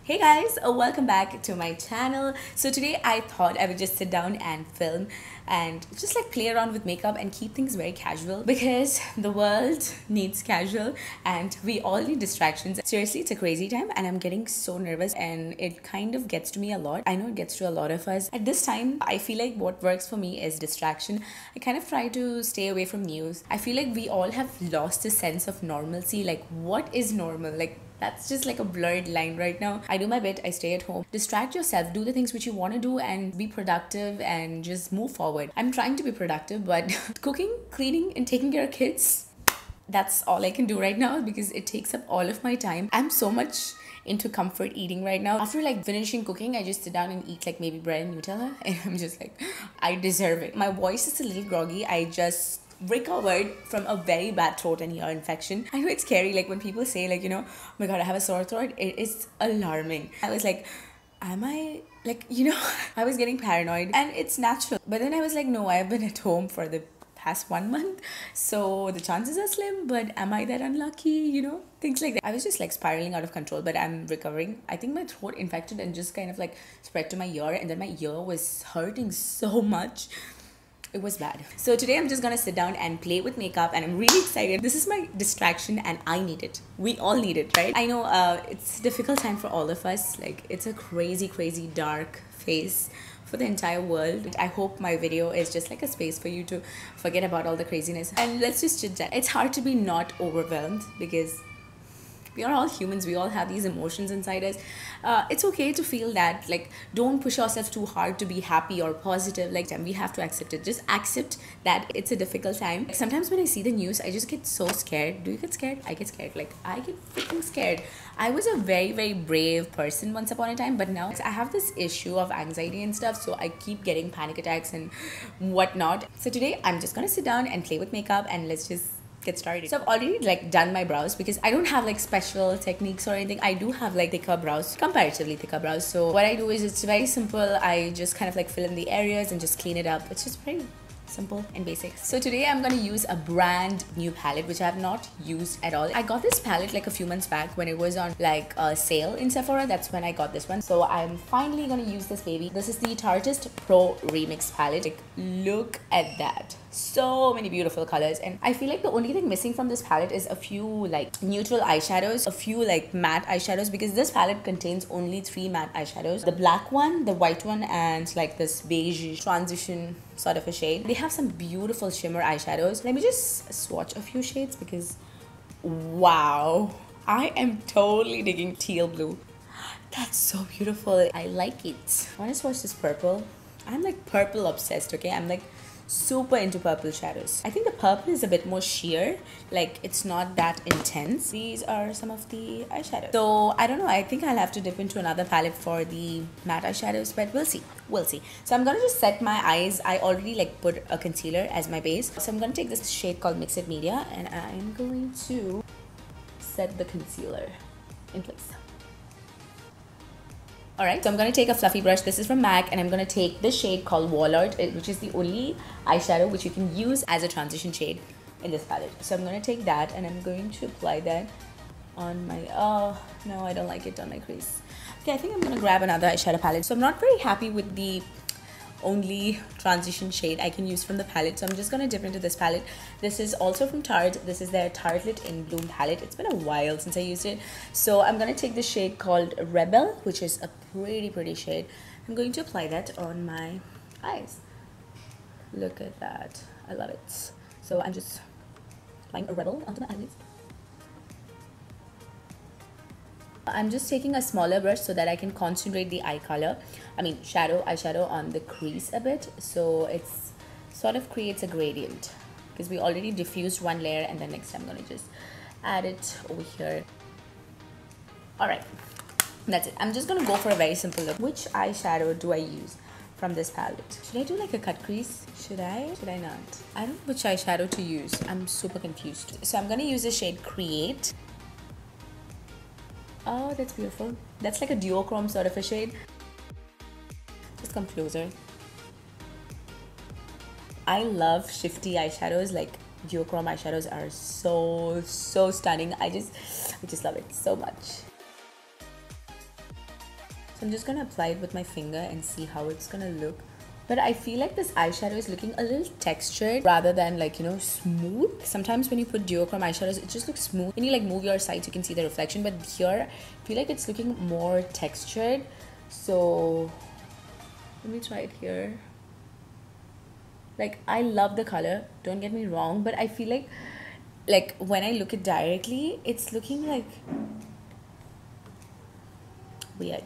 Hey guys, welcome back to my channel. So today I thought I would just sit down and film and just like play around with makeup and keep things very casual because the world needs casual and we all need distractions. Seriously, it's a crazy time and I'm getting so nervous and it kind of gets to me a lot. I know it gets to a lot of us. At this time, I feel like what works for me is distraction. I kind of try to stay away from news. I feel like we all have lost a sense of normalcy. Like, what is normal? Like, that's just like a blurred line right now. I do my bit, I stay at home. Distract yourself, do the things which you want to do and be productive and just move forward. I'm trying to be productive, but cooking, cleaning, and taking care of kids, that's all I can do right now because it takes up all of my time. I'm so much into comfort eating right now. After like finishing cooking, I just sit down and eat like maybe bread and Nutella and I'm just like, I deserve it. My voice is a little groggy. I just recovered from a very bad throat and ear infection. I know it's scary, like when people say like, oh my god, I have a sore throat, it is alarming. I was like, am I like, I was getting paranoid and it's natural. But then I was like, no, I've been at home for the past 1 month, so the chances are slim, but am I that unlucky, things like that. I was just like spiraling out of control, but I'm recovering. I think my throat infected and just kind of like spread to my ear, and then my ear was hurting so much. It was bad. So today I'm just gonna sit down and play with makeup and I'm really excited. This is my distraction and I need it. We all need it, right? I know it's a difficult time for all of us. Like, it's a crazy dark phase for the entire world. I hope my video is just like a space for you to forget about all the craziness and let's just chit chat. It's hard to be not overwhelmed because we are all humans. We all have these emotions inside us. It's okay to feel that. Like, don't push yourself too hard to be happy or positive. Like, we have to accept it. Just accept that it's a difficult time. Sometimes when I see the news, I just get so scared. Do you get scared? I get scared. Like, I get freaking scared. I was a very brave person once upon a time, but now I have this issue of anxiety and stuff, so I keep getting panic attacks and whatnot. So today I'm just gonna sit down and play with makeup and let's just get started. So I've already like done my brows because I don't have like special techniques or anything. I do have like thicker brows, comparatively thicker brows. So what I do is it's very simple. I just kind of like fill in the areas and just clean it up. It's just pretty simple and basic. So today I'm gonna use a brand new palette which I have not used at all. I got this palette like a few months back when it was on like a sale in Sephora. That's when I got this one. So I'm finally gonna use this baby. This is the Tartist Pro Remix palette. Like, look at that. So many beautiful colors, and I feel like the only thing missing from this palette is a few like neutral eyeshadows, a few like matte eyeshadows, because this palette contains only 3 matte eyeshadows: the black one, the white one, and like this beige transition sort of a shade. They have some beautiful shimmer eyeshadows. Let me just swatch a few shades because wow, I am totally digging teal blue. That's so beautiful. I like it. I want to swatch this purple. I'm like purple obsessed, okay? I'm like super into purple shadows. I think the purple is a bit more sheer, like it's not that intense. These are some of the eyeshadows. So I don't know, I think I'll have to dip into another palette for the matte eyeshadows, but we'll see. So I'm gonna just set my eyes. I already like put a concealer as my base. So I'm gonna take this shade called Mixed Media and I'm going to set the concealer in place. Alright, so I'm going to take a fluffy brush. This is from MAC and I'm going to take this shade called Wall Art, which is the only eyeshadow which you can use as a transition shade in this palette. So I'm going to take that and I'm going to apply that on my, oh no, I don't like it on my crease. Okay, I think I'm going to grab another eyeshadow palette. So I'm not very happy with the only transition shade I can use from the palette, so I'm just gonna dip into this palette. This is also from Tarte. This is their Tartelette in Bloom palette. It's been a while since I used it, so I'm gonna take the shade called Rebel, which is a pretty shade. I'm going to apply that on my eyes. Look at that, I love it. So I'm just applying a Rebel onto my eyelids. I'm just taking a smaller brush so that I can concentrate the eye color, eyeshadow on the crease a bit, so it's sort of creates a gradient because we already diffused one layer, and then next I'm gonna just add it over here. Alright, that's it. I'm just gonna go for a very simple look. Which eyeshadow do I use from this palette? Should I do like a cut crease? Should I not? I don't know which eyeshadow to use. I'm super confused. So I'm gonna use the shade Create. Oh, that's beautiful. That's like a duochrome sort of a shade. Just come closer. I love shifty eyeshadows. Like, duochrome eyeshadows are so stunning. I just love it so much. I'm just gonna apply it with my finger and see how it's gonna look. But I feel like this eyeshadow is looking a little textured rather than like, you know, smooth. Sometimes when you put duochrome eyeshadows, it just looks smooth. When you like move your sides, you can see the reflection. But here, I feel like it's looking more textured. So let me try it here. Like, I love the color, don't get me wrong, but I feel like when I look it directly, it's looking like weird.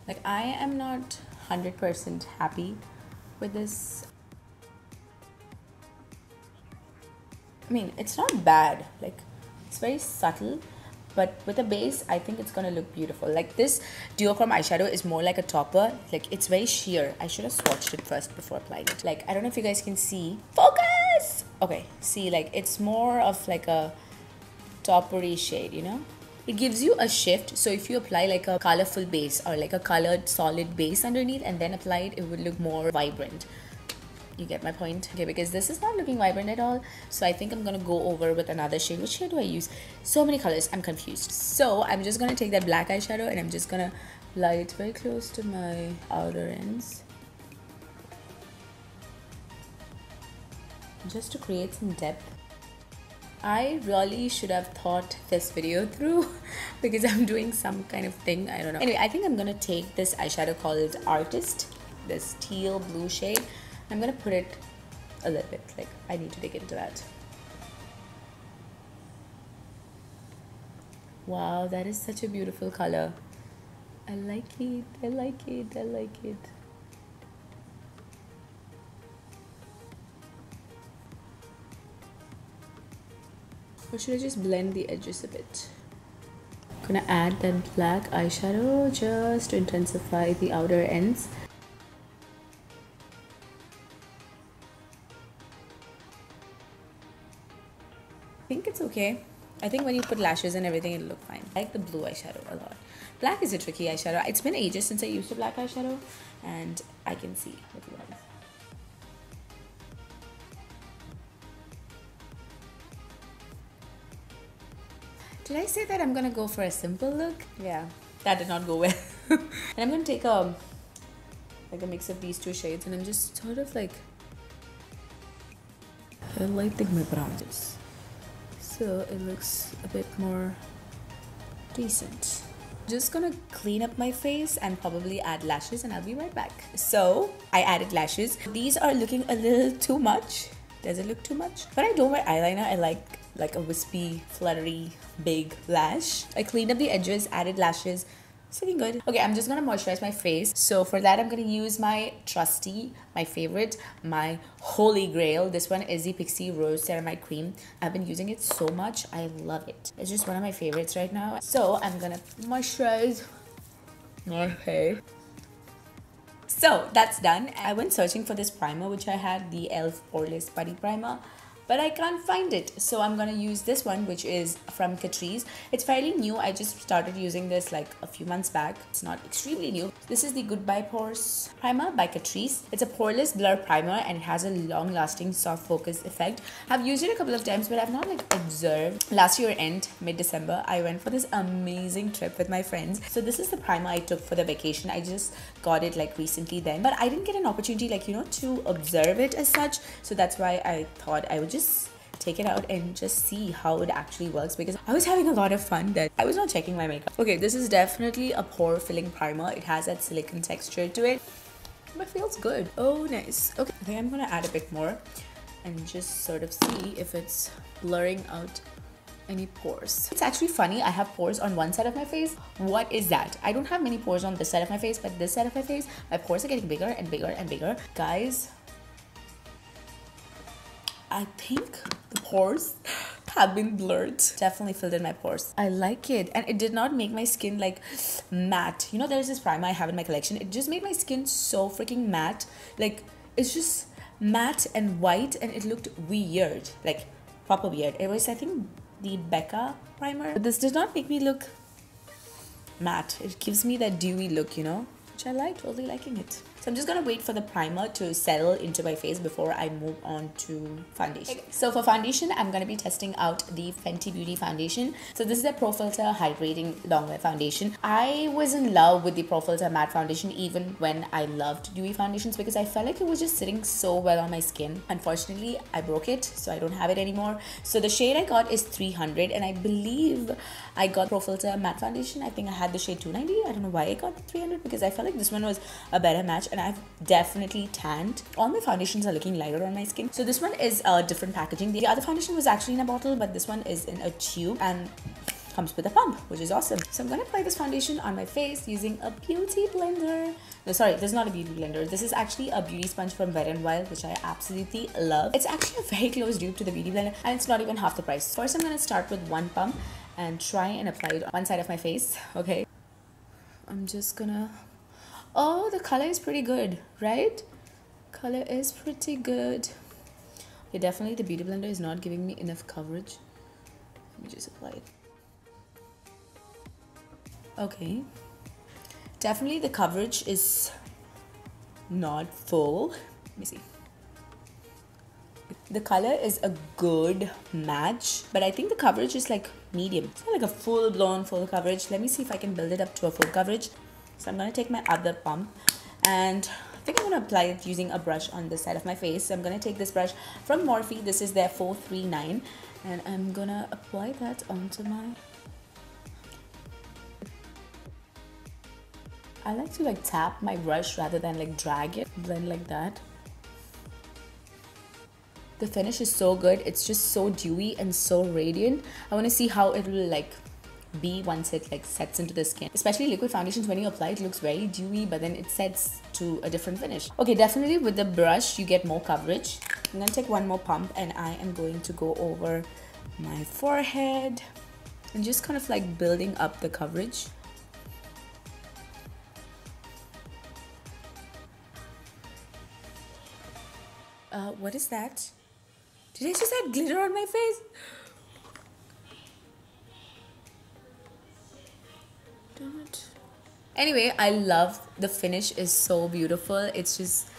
Like, I am not 100% happy with this. I mean, it's not bad. Like, it's very subtle, but with a base, I think it's gonna look beautiful. Like, this duochrome eyeshadow is more like a topper. Like, it's very sheer. I should have swatched it first before applying it. Like, I don't know if you guys can see. Focus! Okay, see, like, it's more of like a toppery shade, you know? It gives you a shift. So if you apply like a colorful base or like a colored solid base underneath and then apply it, it would look more vibrant. You get my point? Okay, because this is not looking vibrant at all. So I think I'm gonna go over with another shade. Which shade do I use? So many colors, I'm confused. So I'm just gonna take that black eyeshadow and I'm just gonna apply it very close to my outer ends, just to create some depth. I really should have thought this video through because I'm doing some kind of thing, I don't know. Anyway, I think I'm gonna take this eyeshadow called Artist, this teal blue shade. I'm gonna put it a little bit, like I need to dig into that. Wow, that is such a beautiful color. I like it, I like it, I like it. Or should I just blend the edges a bit? I'm gonna add that black eyeshadow just to intensify the outer ends. I think it's okay. I think when you put lashes and everything, it'll look fine. I like the blue eyeshadow a lot. Black is a tricky eyeshadow. It's been ages since I used a black eyeshadow, and I can see with you guys. Did I say that I'm gonna go for a simple look? Yeah, that did not go well. And I'm gonna take a mix of these two shades and I'm just sort of like highlighting my brows, so it looks a bit more decent. Just gonna clean up my face and probably add lashes and I'll be right back. So I added lashes. These are looking a little too much. Does it look too much? But I don't wear eyeliner. I like a wispy, fluttery, big lash. I cleaned up the edges, added lashes. It's looking good. Okay, I'm just gonna moisturize my face. So for that, I'm gonna use my trusty, my favorite, my holy grail. This one is the Pixie Rose Ceramide Cream. I've been using it so much. I love it. It's just one of my favorites right now. So I'm gonna moisturize my face. So that's done. I went searching for this primer, which I had, the e.l.f. Poreless Putty Primer, but I can't find it. So I'm gonna use this one, which is from Catrice. It's fairly new. I just started using this like a few months back. It's not extremely new. This is the Goodbye Pores Primer by Catrice. It's a poreless blur primer and it has a long-lasting soft focus effect. I've used it a couple of times, but I've not like observed. Last year end, mid-December, I went for this amazing trip with my friends. So this is the primer I took for the vacation. I just got it like recently then, but I didn't get an opportunity like, you know, to observe it as such. So that's why I thought I would just take it out and just see how it actually works, because I was having a lot of fun that I was not checking my makeup. Okay, this is definitely a pore filling primer. It has that silicone texture to it, but it feels good. Oh, nice. Okay, I think I'm gonna add a bit more and just sort of see if it's blurring out any pores. It's actually funny, I have pores on one side of my face. What is that? I don't have many pores on this side of my face, but this side of my face, my pores are getting bigger and bigger and bigger. Guys, I think the pores have been blurred. Definitely filled in my pores. I like it, and it did not make my skin like matte. You know, there's this primer I have in my collection. It just made my skin so freaking matte. Like, it's just matte and white, and it looked weird, like proper weird. It was, I think, the Becca primer. But this does not make me look matte. It gives me that dewy look, you know, which I like, totally liking it. So I'm just gonna wait for the primer to settle into my face before I move on to foundation. Okay. So for foundation, I'm gonna be testing out the Fenty Beauty foundation. So this is a Pro Filter Hydrating Longwear Foundation. I was in love with the Pro Filter Matte Foundation even when I loved dewy foundations because I felt like it was just sitting so well on my skin. Unfortunately, I broke it, so I don't have it anymore. So the shade I got is 300, and I believe I got Pro Filter Matte Foundation. I think I had the shade 290. I don't know why I got 300 because I felt like this one was a better match, and I've definitely tanned. All my foundations are looking lighter on my skin. So this one is a different packaging. The other foundation was actually in a bottle, but this one is in a tube and comes with a pump, which is awesome. So I'm gonna apply this foundation on my face using a beauty blender. No, sorry, this is not a beauty blender. This is actually a beauty sponge from Wet n Wild, which I absolutely love. It's actually a very close dupe to the beauty blender, and it's not even half the price. First, I'm gonna start with one pump and try and apply it on one side of my face. Okay, I'm just gonna... Oh, the color is pretty good, right? Color is pretty good. Yeah, definitely the beauty blender is not giving me enough coverage. Let me just apply it. Okay, definitely the coverage is not full. Let me see. The color is a good match, but I think the coverage is like medium. It's not like a full-blown full coverage. Let me see if I can build it up to a full coverage. So I'm gonna take my other pump, and I think I'm gonna apply it using a brush on this side of my face. So I'm gonna take this brush from Morphe. This is their 439, and I'm gonna apply that onto my... I like to like tap my brush rather than like drag it. Blend like that. The finish is so good. It's just so dewy and so radiant. I want to see how it will like be once it like sets into the skin. Especially liquid foundations, when you apply it looks very dewy, but then it sets to a different finish. Okay, definitely with the brush you get more coverage. I'm gonna take one more pump, and I am going to go over my forehead and just kind of like building up the coverage. What is that? Did I just add glitter on my face? Don't. Anyway, I love the finish. Is so beautiful. It's just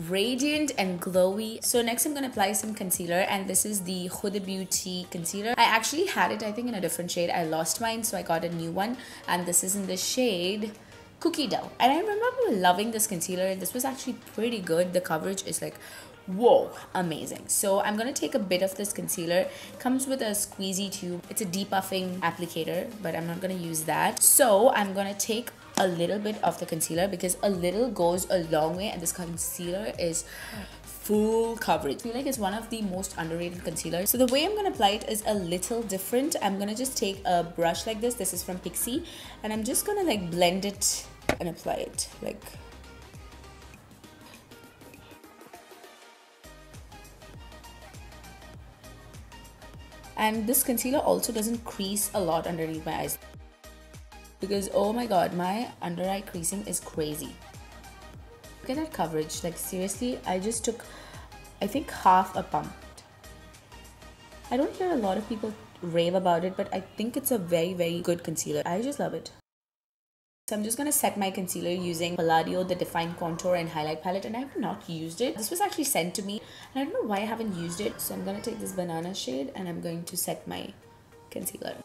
radiant and glowy. So next I'm gonna apply some concealer, and this is the Huda Beauty concealer. I actually had it I think in a different shade. I lost mine, so I got a new one, and this is in the shade Cookie Dough. And I remember loving this concealer. This was actually pretty good. The coverage is like, whoa, amazing. So I'm gonna take a bit of this concealer. Comes with a squeezy tube. It's a depuffing applicator, but I'm not gonna use that. So I'm gonna take a little bit of the concealer because a little goes a long way, and this concealer is full coverage. I feel like it's one of the most underrated concealers. So the way I'm gonna apply it is a little different. I'm gonna just take a brush like this. This is from Pixi, and I'm just gonna like blend it and apply it like... And this concealer also doesn't crease a lot underneath my eyes, because oh my god, my under eye creasing is crazy. Look at that coverage. Like seriously, I just took I think half a pump. I don't hear a lot of people rave about it, but I think it's a very good concealer. I just love it. So I'm just gonna set my concealer using Palladio, the Define Contour and Highlight Palette, and I have not used it. This was actually sent to me, and I don't know why I haven't used it. So I'm gonna take this banana shade, and I'm going to set my concealer.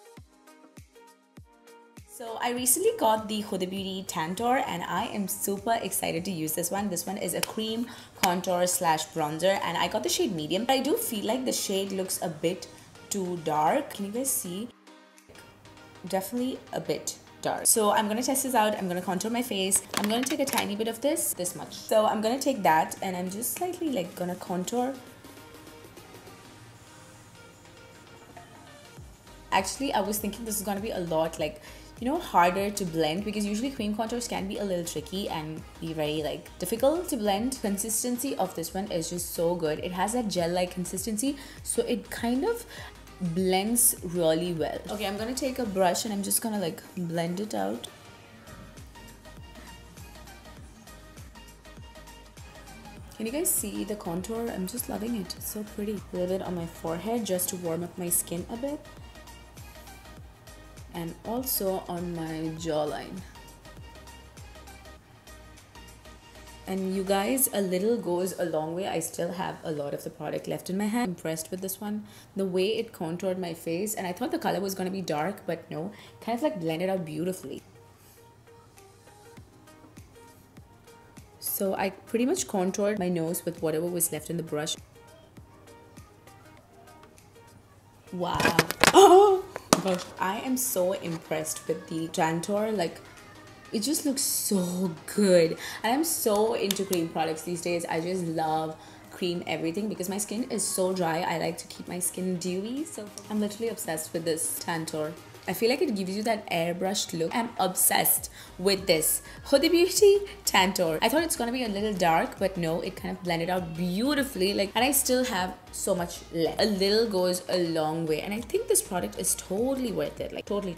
So I recently got the Huda Beauty Tantor, and I am super excited to use this one. This one is a cream contour slash bronzer, and I got the shade medium. But I do feel like the shade looks a bit too dark. Can you guys see? Definitely a bit dark. So I'm gonna test this out. I'm gonna contour my face. I'm gonna take a tiny bit of this much. So I'm gonna take that, and I'm just slightly like gonna contour. Actually, I was thinking this is gonna be a lot like, you know, harder to blend, because usually cream contours can be a little tricky and be very like difficult to blend. Consistency of this one is just so good. It has that gel-like consistency, so it kind of blends really well. Okay, I'm gonna take a brush and I'm just gonna like blend it out. Can you guys see the contour? I'm just loving it. It's so pretty. A little bit on my forehead just to warm up my skin a bit, and also on my jawline. And you guys, a little goes a long way. I still have a lot of the product left in my hand. Impressed with this one. The way it contoured my face, and I thought the color was going to be dark, but no, kind of like blended out beautifully. So I pretty much contoured my nose with whatever was left in the brush. Wow. Oh gosh, I am so impressed with the Tantor. Like, it just looks so good. And I'm so into cream products these days. I just love cream everything because my skin is so dry. I like to keep my skin dewy, so I'm literally obsessed with this Tantor. I feel like it gives you that airbrushed look. I'm obsessed with this Huda Beauty Tantor. I thought it's gonna be a little dark, but no, it kind of blended out beautifully. Like, and I still have so much left. A little goes a long way, and I think this product is totally worth it. Like, totally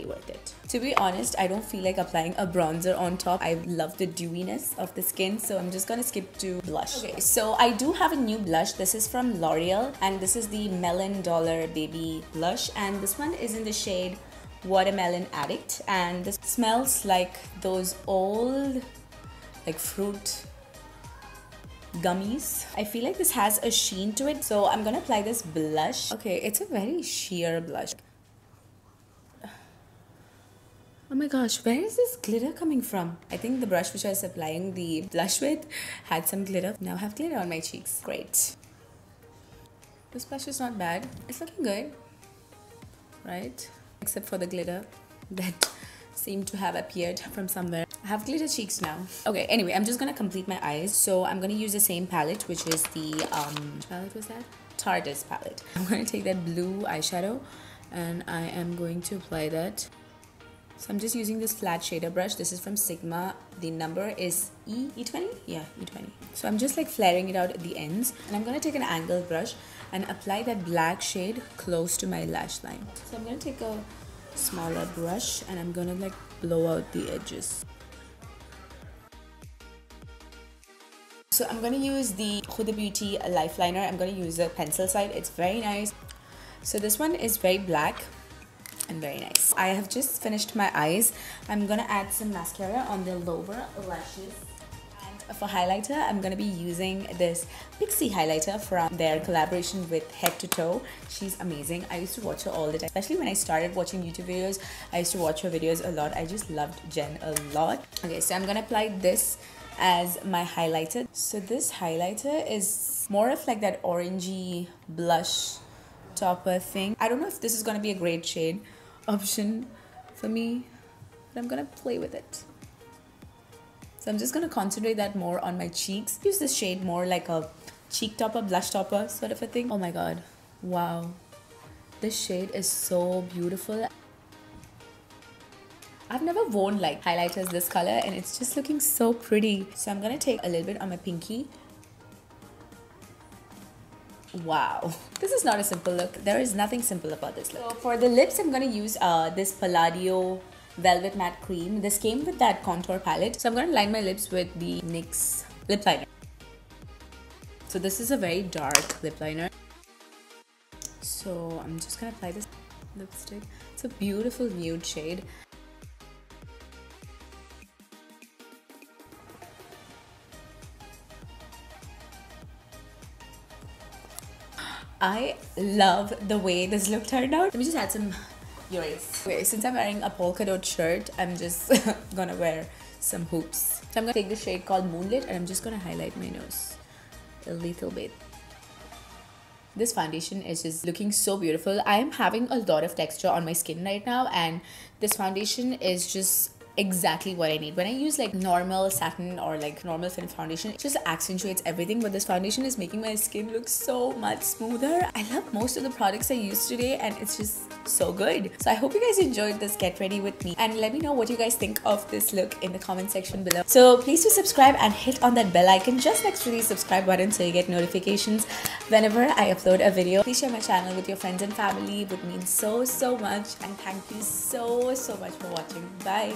worth it. To be honest, I don't feel like applying a bronzer on top. I love the dewiness of the skin, so I'm just gonna skip to blush. Okay, so I do have a new blush. This is from L'Oreal, and this is the Melon Dollar Baby Blush, and this one is in the shade Watermelon Addict, and this smells like those old like fruit gummies. I feel like this has a sheen to it, so I'm gonna apply this blush. Okay, it's a very sheer blush. Oh my gosh, where is this glitter coming from? I think the brush which I was applying the blush with had some glitter. Now I have glitter on my cheeks. Great. This blush is not bad. It's looking good, right? Except for the glitter that seemed to have appeared from somewhere. I have glitter cheeks now. Okay, anyway, I'm just gonna complete my eyes. So I'm gonna use the same palette, which is the which palette was that? Tardis palette. I'm gonna take that blue eyeshadow and I am going to apply that. So I'm just using this flat shader brush. This is from Sigma. The number is E20? Yeah, E20. So I'm just like flaring it out at the ends. And I'm gonna take an angled brush and apply that black shade close to my lash line. So I'm gonna take a smaller brush and I'm gonna like blow out the edges. So I'm gonna use the Huda Beauty Life Liner. I'm gonna use a pencil side. It's very nice. So this one is very black and very nice. I have just finished my eyes. I'm gonna add some mascara on the lower lashes. And for highlighter, I'm gonna be using this Pixie highlighter from their collaboration with Head to Toe. She's amazing. I used to watch her all the time, especially when I started watching YouTube videos. I used to watch her videos a lot. I just loved Jen a lot. Okay, so I'm gonna apply this as my highlighter. So this highlighter is more of like that orangey blush topper thing. I don't know if this is gonna be a great shade option for me, but I'm gonna play with it. So I'm just gonna concentrate that more on my cheeks. Use this shade more like a cheek topper, blush topper sort of a thing. Oh my god, wow, this shade is so beautiful. I've never worn like highlighters this color and it's just looking so pretty. So I'm gonna take a little bit on my pinky. Wow, this is not a simple look. There is nothing simple about this look. So for the lips, I'm gonna use this Palladio Velvet Matte Cream. This came with that contour palette. So I'm gonna line my lips with the NYX lip liner. So this is a very dark lip liner. So I'm just gonna apply this lipstick. It's a beautiful nude shade. I love the way this look turned out. Let me just add some erase. Okay, since I'm wearing a polka dot shirt, I'm just gonna wear some hoops. So I'm gonna take the shade called Moonlit and I'm just gonna highlight my nose a little bit. This foundation is just looking so beautiful. I am having a lot of texture on my skin right now and this foundation is just exactly what I need. When I use like normal satin or like normal thin foundation, it just accentuates everything, but this foundation is making my skin look so much smoother. I love most of the products I used today and it's just so good. So I hope you guys enjoyed this get ready with me and let me know what you guys think of this look in the comment section below. So please do subscribe and hit on that bell icon just next to the subscribe button so you get notifications whenever I upload a video. Please share my channel with your friends and family. It would mean so much and thank you so much for watching. Bye.